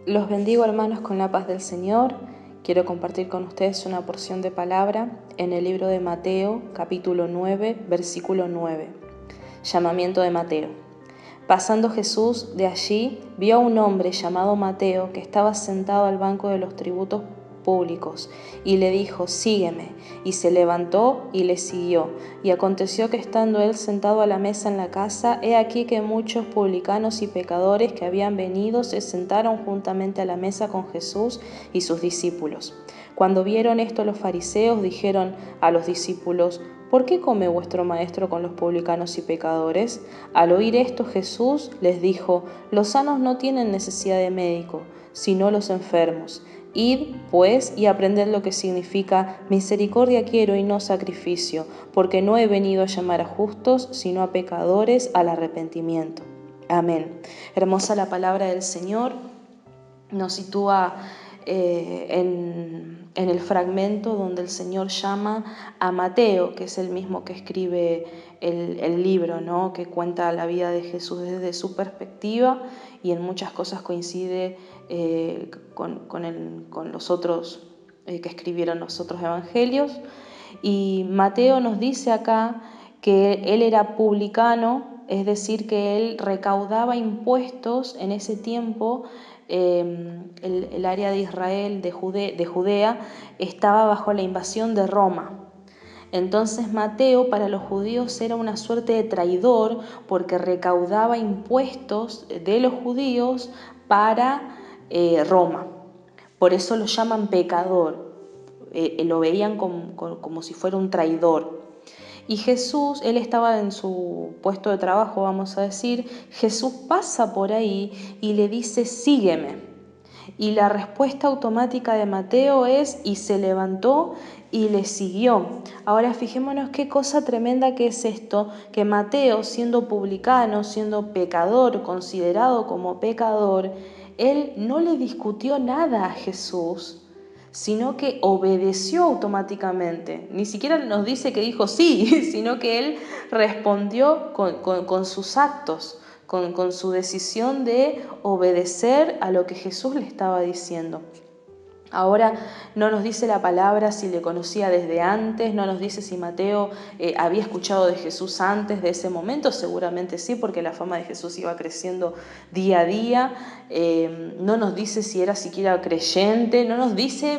Los bendigo, hermanos, con la paz del Señor. Quiero compartir con ustedes una porción de palabra en el libro de Mateo, capítulo 9, versículo 9. Llamamiento de Mateo. Pasando Jesús de allí, vio a un hombre llamado Mateo que estaba sentado al banco de los tributos públicos, y le dijo: sígueme. Y se levantó y le siguió. Y aconteció que estando él sentado a la mesa en la casa, he aquí que muchos publicanos y pecadores que habían venido se sentaron juntamente a la mesa con Jesús y sus discípulos. Cuando vieron esto los fariseos, dijeron a los discípulos: ¿por qué come vuestro maestro con los publicanos y pecadores? Al oír esto, Jesús les dijo: los sanos no tienen necesidad de médico, sino los enfermos. Id, pues, y aprended lo que significa: misericordia quiero y no sacrificio, porque no he venido a llamar a justos, sino a pecadores al arrepentimiento. Amén. Hermosa la palabra del Señor. Nos sitúa en el fragmento donde el Señor llama a Mateo, que es el mismo que escribe el libro, ¿no? Que cuenta la vida de Jesús desde su perspectiva y en muchas cosas coincide con los otros que escribieron los otros evangelios. Y Mateo nos dice acá que él era publicano, es decir, que él recaudaba impuestos en ese tiempo. El área de Israel, de Judea, estaba bajo la invasión de Roma. Entonces Mateo para los judíos era una suerte de traidor porque recaudaba impuestos de los judíos para Roma. Por eso lo llaman pecador, lo veían como si fuera un traidor. Y Jesús, él estaba en su puesto de trabajo, vamos a decir. Jesús pasa por ahí y le dice: sígueme. Y la respuesta automática de Mateo es: y se levantó y le siguió. Ahora fijémonos qué cosa tremenda que es esto, que Mateo, siendo publicano, siendo pecador, considerado como pecador, él no le discutió nada a Jesús, sino que obedeció automáticamente. Ni siquiera nos dice que dijo sí, sino que él respondió con sus actos, con su decisión de obedecer a lo que Jesús le estaba diciendo. Ahora no nos dice la palabra si le conocía desde antes, no nos dice si Mateo había escuchado de Jesús antes de ese momento. Seguramente sí, porque la fama de Jesús iba creciendo día a día. No nos dice si era siquiera creyente, no nos dice,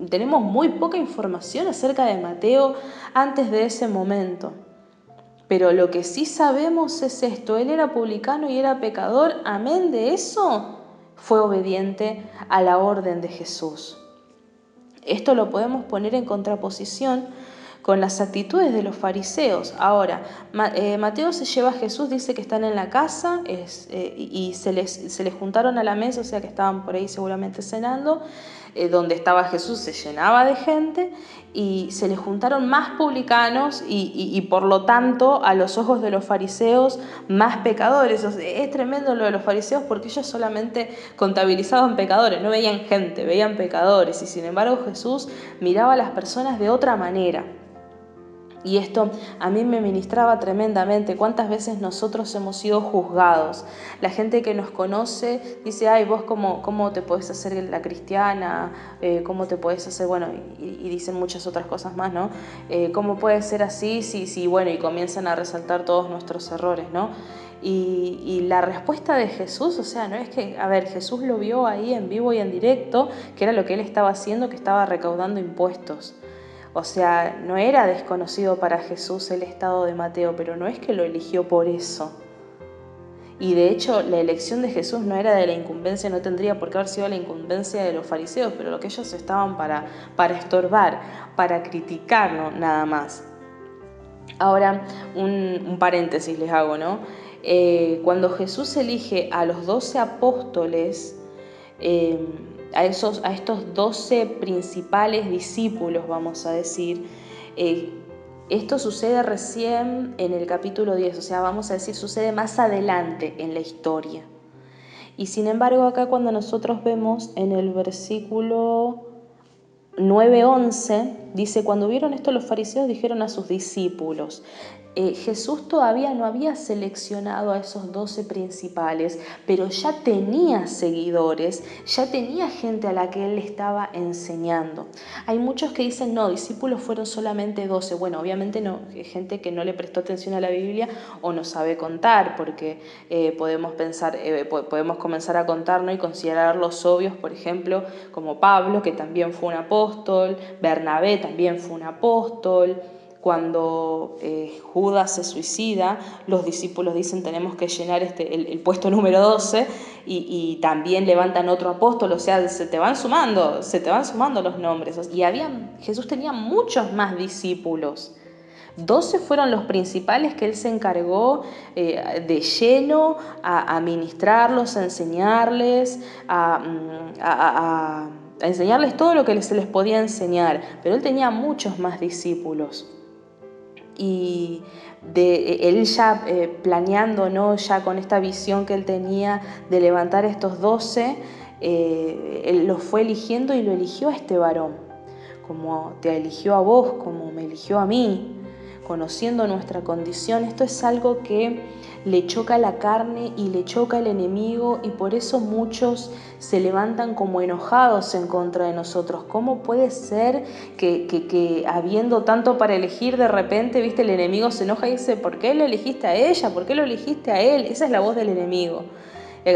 tenemos muy poca información acerca de Mateo antes de ese momento. Pero lo que sí sabemos es esto: él era publicano y era pecador. Amén de eso, fue obediente a la orden de Jesús. Esto lo podemos poner en contraposición con las actitudes de los fariseos. Ahora, Mateo se lleva a Jesús, dice que están en la casa y se les juntaron a la mesa, o sea que estaban por ahí seguramente cenando. Donde estaba Jesús se llenaba de gente y se les juntaron más publicanos y por lo tanto a los ojos de los fariseos más pecadores. O sea, es tremendo lo de los fariseos porque ellos solamente contabilizaban pecadores, no veían gente, veían pecadores, y sin embargo Jesús miraba a las personas de otra manera. Y esto a mí me ministraba tremendamente. ¿Cuántas veces nosotros hemos sido juzgados? La gente que nos conoce dice: ay, vos cómo te podés hacer la cristiana, cómo te podés hacer, bueno, y dicen muchas otras cosas más, ¿no? ¿Cómo puede ser así? Sí, bueno, y comienzan a resaltar todos nuestros errores, ¿no? Y la respuesta de Jesús, o sea, no es que, a ver, Jesús lo vio ahí en vivo y en directo, que era lo que él estaba haciendo, que estaba recaudando impuestos. O sea, no era desconocido para Jesús el estado de Mateo, pero no es que lo eligió por eso. Y de hecho, la elección de Jesús no era de la incumbencia, no tendría por qué haber sido la incumbencia de los fariseos, pero lo que ellos estaban para estorbar, para criticar, ¿no? Nada más. Ahora, un paréntesis les hago, ¿no? Cuando Jesús elige a los 12 apóstoles, a estos 12 principales discípulos, vamos a decir, esto sucede recién en el capítulo 10, o sea, vamos a decir, sucede más adelante en la historia. Y sin embargo, acá cuando nosotros vemos en el versículo 9-11, dice, cuando vieron esto los fariseos dijeron a sus discípulos, Jesús todavía no había seleccionado a esos 12 principales, pero ya tenía seguidores, ya tenía gente a la que él estaba enseñando. Hay muchos que dicen, no, discípulos fueron solamente 12. Bueno, obviamente no, hay gente que no le prestó atención a la Biblia o no sabe contar, porque podemos comenzar a contar, ¿no? Y considerar los obvios, por ejemplo, como Pablo, que también fue un apóstol, Bernabé también fue un apóstol. Cuando Judas se suicida, los discípulos dicen tenemos que llenar el puesto número 12 y también levantan otro apóstol, o sea, se te van sumando los nombres. Y Jesús tenía muchos más discípulos. 12 fueron los principales que él se encargó de lleno a ministrarlos, a enseñarles, a enseñarles todo lo que se les podía enseñar, pero él tenía muchos más discípulos. Y él ya planeando, ¿no? Ya con esta visión que él tenía de levantar estos 12, él los fue eligiendo y lo eligió a este varón, como te eligió a vos, como me eligió a mí, conociendo nuestra condición. Esto es algo que le choca la carne y le choca el enemigo, y por eso muchos se levantan como enojados en contra de nosotros. ¿Cómo puede ser que habiendo tanto para elegir, de repente, viste, el enemigo se enoja y dice, ¿por qué lo elegiste a ella? ¿Por qué lo elegiste a él? Esa es la voz del enemigo.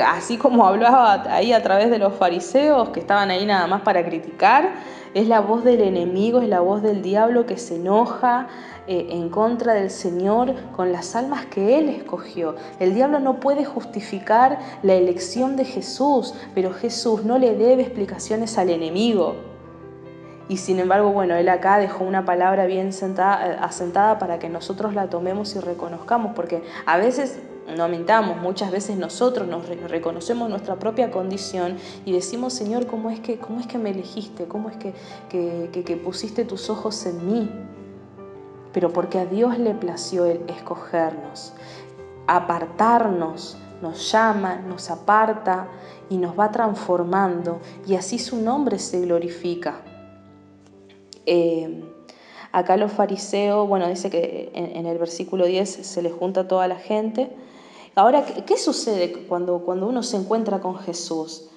Así como hablaba ahí a través de los fariseos que estaban ahí nada más para criticar, es la voz del enemigo, es la voz del diablo que se enoja en contra del Señor con las almas que Él escogió. El diablo no puede justificar la elección de Jesús, pero Jesús no le debe explicaciones al enemigo. Y sin embargo, bueno, Él acá dejó una palabra bien asentada para que nosotros la tomemos y reconozcamos, porque a veces, no mintamos, muchas veces nosotros nos reconocemos nuestra propia condición y decimos, Señor, ¿cómo es que me elegiste? ¿Cómo es que pusiste tus ojos en mí? Pero porque a Dios le plació el escogernos, apartarnos, nos llama, nos aparta y nos va transformando, y así su nombre se glorifica. Acá los fariseos, bueno, dice que en el versículo 10 se les junta toda la gente. Ahora, ¿qué sucede cuando uno se encuentra con Jesús?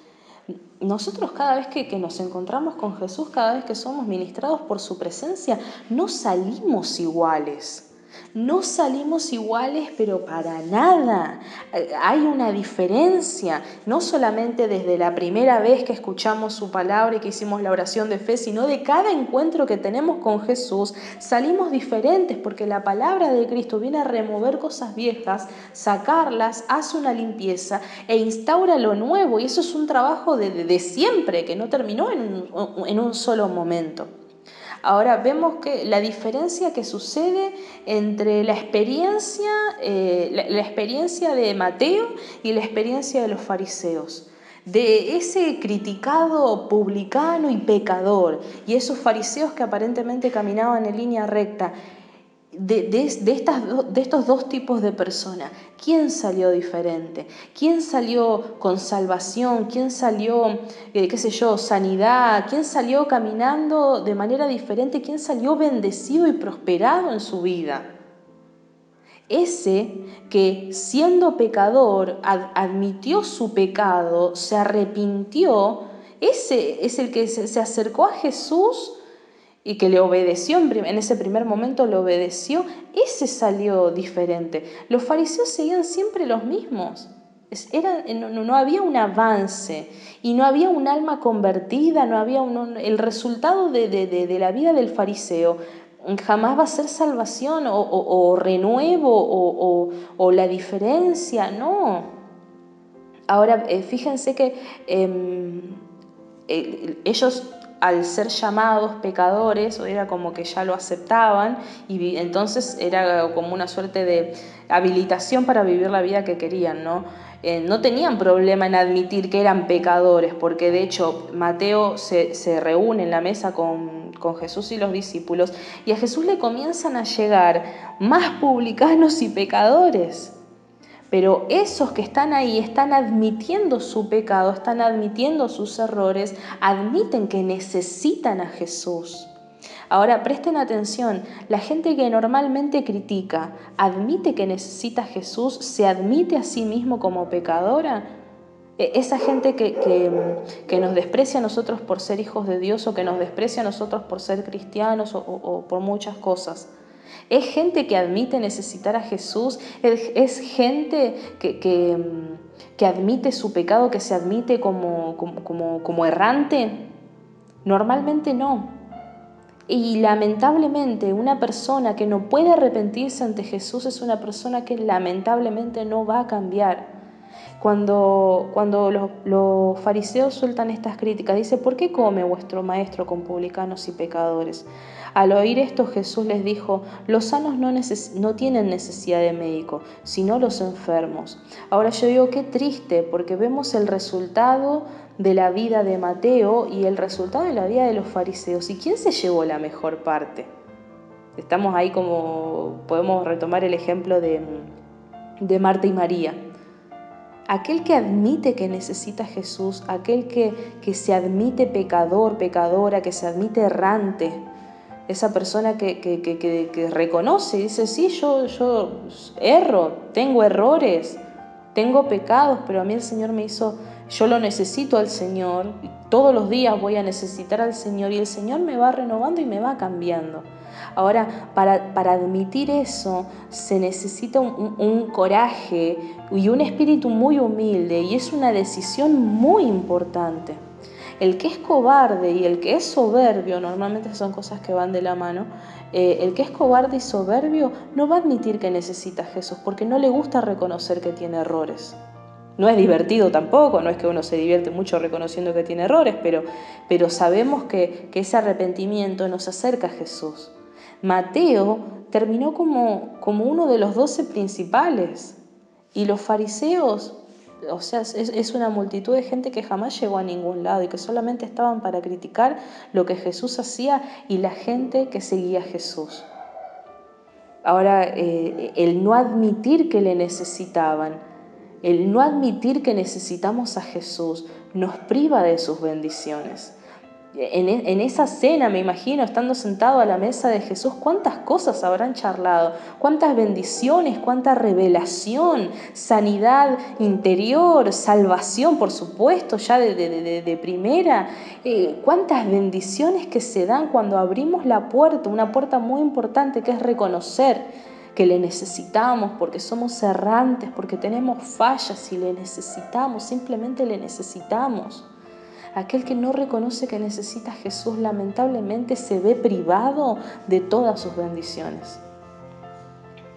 Nosotros cada vez que nos encontramos con Jesús, cada vez que somos ministrados por su presencia, no salimos iguales. No salimos iguales, pero para nada. Hay una diferencia, no solamente desde la primera vez que escuchamos su palabra y que hicimos la oración de fe, sino de cada encuentro que tenemos con Jesús, salimos diferentes, porque la palabra de Cristo viene a remover cosas viejas, sacarlas, hace una limpieza e instaura lo nuevo, y eso es un trabajo de siempre, que no terminó en un solo momento. Ahora vemos que la diferencia que sucede entre la experiencia de Mateo y la experiencia de los fariseos, de ese criticado publicano y pecador, y esos fariseos que aparentemente caminaban en línea recta. De estos dos tipos de personas, ¿quién salió diferente? ¿Quién salió con salvación? ¿Quién salió, sanidad? ¿Quién salió caminando de manera diferente? ¿Quién salió bendecido y prosperado en su vida? Ese que, siendo pecador, admitió su pecado, se arrepintió, ese es el que se acercó a Jesús y que le obedeció, en ese primer momento le obedeció. Ese salió diferente. Los fariseos seguían siempre los mismos. No había un avance y no había un alma convertida, no había el resultado de la vida del fariseo jamás va a ser salvación o renuevo o la diferencia, no. Ahora, fíjense que ellos, al ser llamados pecadores, era como que ya lo aceptaban, y entonces era como una suerte de habilitación para vivir la vida que querían, ¿no? No tenían problema en admitir que eran pecadores, porque de hecho Mateo se reúne en la mesa con Jesús y los discípulos, y a Jesús le comienzan a llegar más publicanos y pecadores. Pero esos que están ahí están admitiendo su pecado, están admitiendo sus errores, admiten que necesitan a Jesús. Ahora, presten atención, la gente que normalmente critica, ¿admite que necesita a Jesús? ¿Se admite a sí mismo como pecadora? Esa gente que nos desprecia a nosotros por ser hijos de Dios o que nos desprecia a nosotros por ser cristianos o por muchas cosas. Es gente que admite necesitar a Jesús, es gente que admite su pecado, que se admite como errante. Normalmente no. Y lamentablemente una persona que no puede arrepentirse ante Jesús es una persona que lamentablemente no va a cambiar. Cuando los fariseos sueltan estas críticas, dice: ¿por qué come vuestro maestro con publicanos y pecadores? Al oír esto, Jesús les dijo: los sanos no tienen necesidad de médico, sino los enfermos. Ahora yo digo, qué triste, porque vemos el resultado de la vida de Mateo y el resultado de la vida de los fariseos. ¿Y quién se llevó la mejor parte? Estamos ahí como podemos retomar el ejemplo de Marta y María. Aquel que admite que necesita a Jesús, aquel que se admite pecador, pecadora, que se admite errante, esa persona que reconoce y dice: sí, yo erro, tengo errores, tengo pecados, pero a mí el Señor me hizo, yo lo necesito al Señor, todos los días voy a necesitar al Señor y el Señor me va renovando y me va cambiando. Ahora, para admitir eso se necesita un coraje y un espíritu muy humilde, y es una decisión muy importante. El que es cobarde y el que es soberbio, normalmente son cosas que van de la mano, el que es cobarde y soberbio no va a admitir que necesita a Jesús porque no le gusta reconocer que tiene errores. No es divertido tampoco, no es que uno se divierte mucho reconociendo que tiene errores, pero sabemos que ese arrepentimiento nos acerca a Jesús. Mateo terminó como uno de los 12 principales, y los fariseos, o sea, es una multitud de gente que jamás llegó a ningún lado y que solamente estaban para criticar lo que Jesús hacía y la gente que seguía a Jesús. Ahora, el no admitir que le necesitaban, el no admitir que necesitamos a Jesús, nos priva de sus bendiciones. En esa cena, me imagino, estando sentado a la mesa de Jesús, cuántas cosas habrán charlado, cuántas bendiciones, cuánta revelación, sanidad interior, salvación, por supuesto, ya de primera, cuántas bendiciones que se dan cuando abrimos la puerta, una puerta muy importante que es reconocer que le necesitamos, porque somos errantes, porque tenemos fallas y le necesitamos, simplemente le necesitamos. Aquel que no reconoce que necesita a Jesús lamentablemente se ve privado de todas sus bendiciones.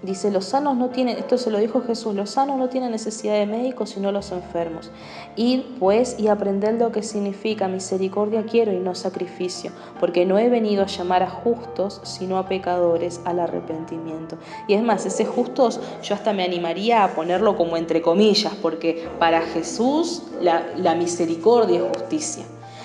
Dice: los sanos no tienen, esto se lo dijo Jesús, los sanos no tienen necesidad de médicos sino los enfermos. Id pues y aprended lo que significa misericordia quiero y no sacrificio, porque no he venido a llamar a justos sino a pecadores al arrepentimiento. Y es más, ese justos yo hasta me animaría a ponerlo como entre comillas, porque para Jesús la misericordia es justicia.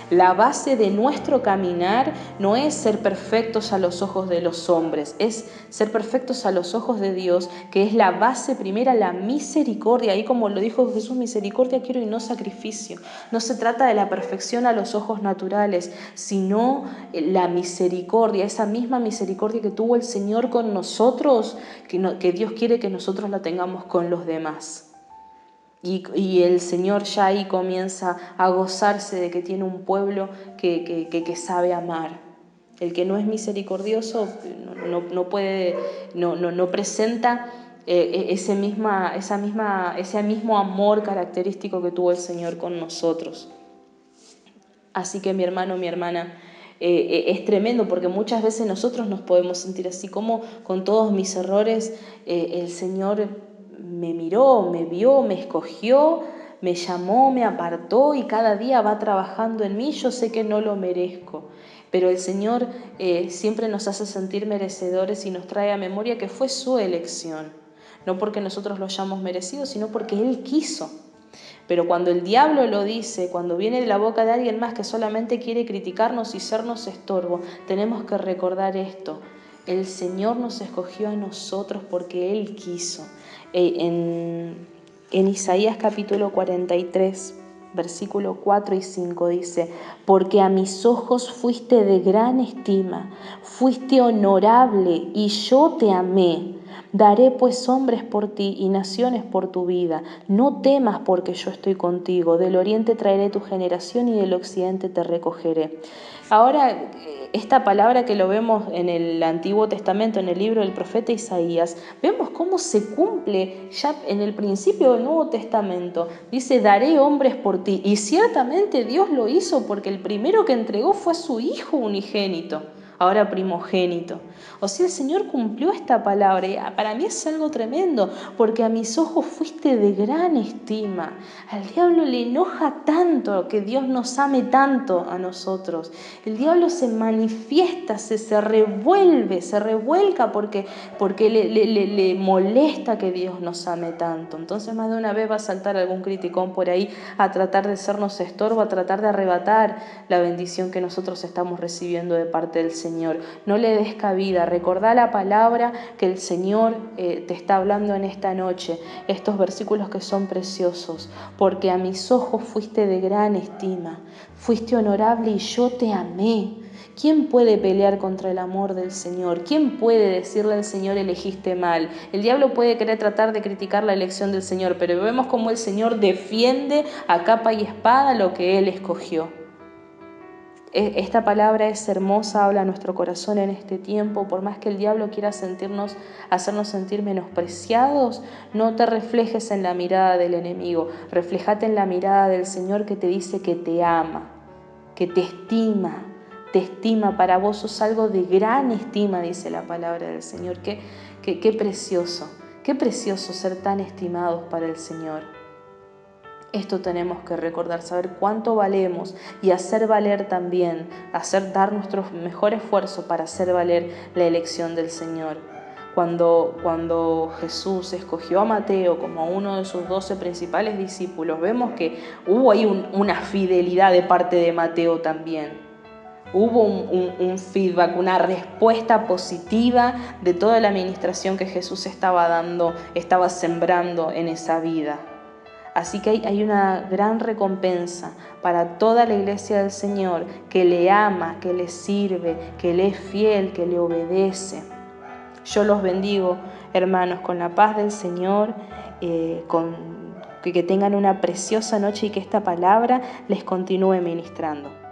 La base de nuestro caminar no es ser perfectos a los ojos de los hombres, es ser perfectos a los ojos de Dios, que es la base primera, la misericordia. Ahí, como lo dijo Jesús, misericordia quiero y no sacrificio. No se trata de la perfección a los ojos naturales, sino la misericordia, esa misma misericordia que tuvo el Señor con nosotros, que Dios quiere que nosotros la tengamos con los demás. Y el Señor ya ahí comienza a gozarse de que tiene un pueblo que sabe amar. El que no es misericordioso no presenta ese mismo amor característico que tuvo el Señor con nosotros. Así que mi hermano, mi hermana, es tremendo, porque muchas veces nosotros nos podemos sentir así, como con todos mis errores el Señor me miró, me vio, me escogió, me llamó, me apartó y cada día va trabajando en mí. Yo sé que no lo merezco, pero el Señor siempre nos hace sentir merecedores y nos trae a memoria que fue su elección, no porque nosotros lo hayamos merecido, sino porque Él quiso. Pero cuando el diablo lo dice, cuando viene de la boca de alguien más que solamente quiere criticarnos y sernos estorbo, tenemos que recordar esto: el Señor nos escogió a nosotros porque Él quiso. En Isaías capítulo 43, versículo 4 y 5 dice: porque a mis ojos fuiste de gran estima, fuiste honorable y yo te amé. Daré pues hombres por ti y naciones por tu vida. No temas porque yo estoy contigo. Del oriente traeré tu generación y del occidente te recogeré. Ahora, esta palabra que lo vemos en el Antiguo Testamento, en el libro del profeta Isaías, vemos cómo se cumple ya en el principio del Nuevo Testamento. Dice: daré hombres por ti. Y ciertamente Dios lo hizo, porque el primero que entregó fue a su Hijo unigénito, ahora primogénito. O sea, el Señor cumplió esta palabra y para mí es algo tremendo, porque a mis ojos fuiste de gran estima. Al diablo le enoja tanto que Dios nos ame tanto a nosotros. El diablo se manifiesta, se revuelve, se revuelca porque le molesta que Dios nos ame tanto. Entonces más de una vez va a saltar algún criticón por ahí a tratar de sernos estorbo, a tratar de arrebatar la bendición que nosotros estamos recibiendo de parte del Señor. No le des cabida, recordá la palabra que el Señor te está hablando en esta noche, estos versículos que son preciosos. Porque a mis ojos fuiste de gran estima, fuiste honorable y yo te amé. ¿Quién puede pelear contra el amor del Señor? ¿Quién puede decirle al Señor: elegiste mal? El diablo puede querer tratar de criticar la elección del Señor, pero vemos cómo el Señor defiende a capa y espada lo que Él escogió. Esta palabra es hermosa, habla a nuestro corazón en este tiempo. Por más que el diablo quiera hacernos sentir menospreciados, no te reflejes en la mirada del enemigo, reflejate en la mirada del Señor, que te dice que te ama, que te estima. Para vos sos algo de gran estima, dice la palabra del Señor. Qué precioso ser tan estimados para el Señor. Esto tenemos que recordar, saber cuánto valemos y hacer valer también, dar nuestro mejor esfuerzo para hacer valer la elección del Señor. Cuando Jesús escogió a Mateo como uno de sus 12 principales discípulos, vemos que hubo ahí una fidelidad de parte de Mateo también. Hubo un feedback, una respuesta positiva de toda la administración que Jesús estaba dando, estaba sembrando en esa vida. Así que hay una gran recompensa para toda la iglesia del Señor, que le ama, que le sirve, que le es fiel, que le obedece. Yo los bendigo, hermanos, con la paz del Señor, que tengan una preciosa noche y que esta palabra les continúe ministrando.